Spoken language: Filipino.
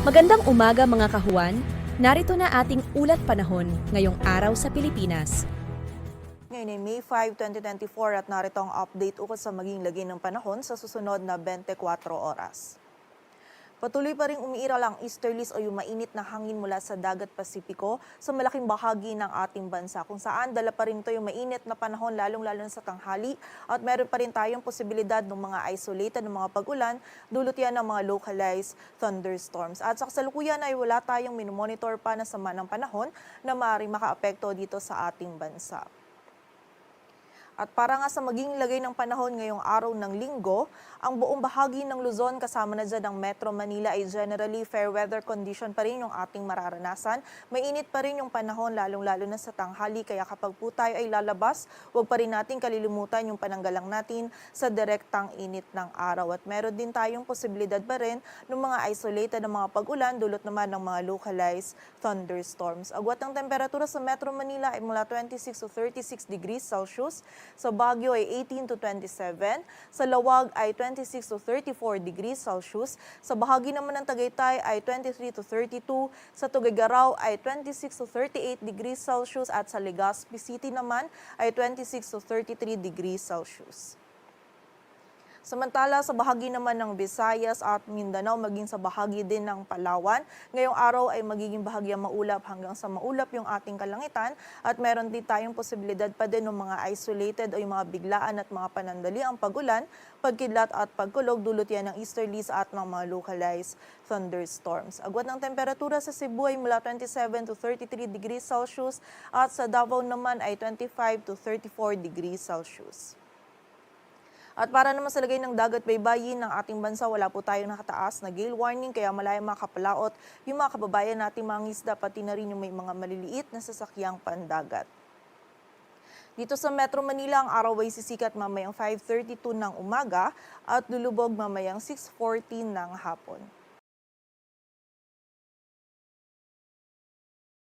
Magandang umaga mga kahuan, narito na ating ulat panahon ngayong araw sa Pilipinas. Ngayon ay May 5, 2024 at narito ang update ukol sa maging lagay ng panahon sa susunod na 24 oras. Patuloy pa rin umiiral ang easterlies o yung mainit na hangin mula sa dagat Pasipiko sa malaking bahagi ng ating bansa kung saan dala pa rin ito yung mainit na panahon lalong-lalo sa tanghali at meron pa rin tayong posibilidad ng mga isolated ng mga pag-ulan, dulot yan ng mga localized thunderstorms. At sa kasalukuyan ay wala tayong minomonitor pa na sama ng panahon na maaaring makaapekto dito sa ating bansa. At para nga sa maging lagay ng panahon ngayong araw ng linggo, ang buong bahagi ng Luzon kasama na dyan ang Metro Manila ay generally fair weather condition pa rin yung ating mararanasan. Mainit pa rin yung panahon lalong-lalo na sa tanghali kaya kapag po tayo ay lalabas, huwag pa rin natin kalilimutan yung pananggalang natin sa direktang init ng araw. At meron din tayong posibilidad pa rin ng mga isolated na mga pag-ulan dulot naman ng mga localized thunderstorms. Agwat ng temperatura sa Metro Manila ay mula 26 to 36 degrees Celsius. Sa Baguio ay 18 to 27, sa Lawag ay 26 to 34 degrees Celsius, sa bahagi naman ng Tagaytay ay 23 to 32, sa Tuguegarao ay 26 to 38 degrees Celsius at sa Legazpi City naman ay 26 to 33 degrees Celsius. Samantala sa bahagi naman ng Visayas at Mindanao maging sa bahagi din ng Palawan, ngayong araw ay magiging bahagyang maulap hanggang sa maulap yung ating kalangitan at meron din tayong posibilidad pa din ng mga isolated o yung mga biglaan at mga panandali ang pag-ulan, pagkidlat at pagkulog dulot yan ng easterlies at ng mga localized thunderstorms. Agwat ng temperatura sa Cebu ay mula 27 to 33 degrees Celsius at sa Davao naman ay 25 to 34 degrees Celsius. At para naman sa lagay ng dagat baybayin ng ating bansa, wala po tayong nakataas na gale warning kaya malayang makapalaot yung mga kababayan nating mga isda pati na rin yung may mga maliliit na sasakyang pandagat. Dito sa Metro Manila, ang araw ay sisikat mamayang 5:32 ng umaga at lulubog mamayang 6:14 ng hapon.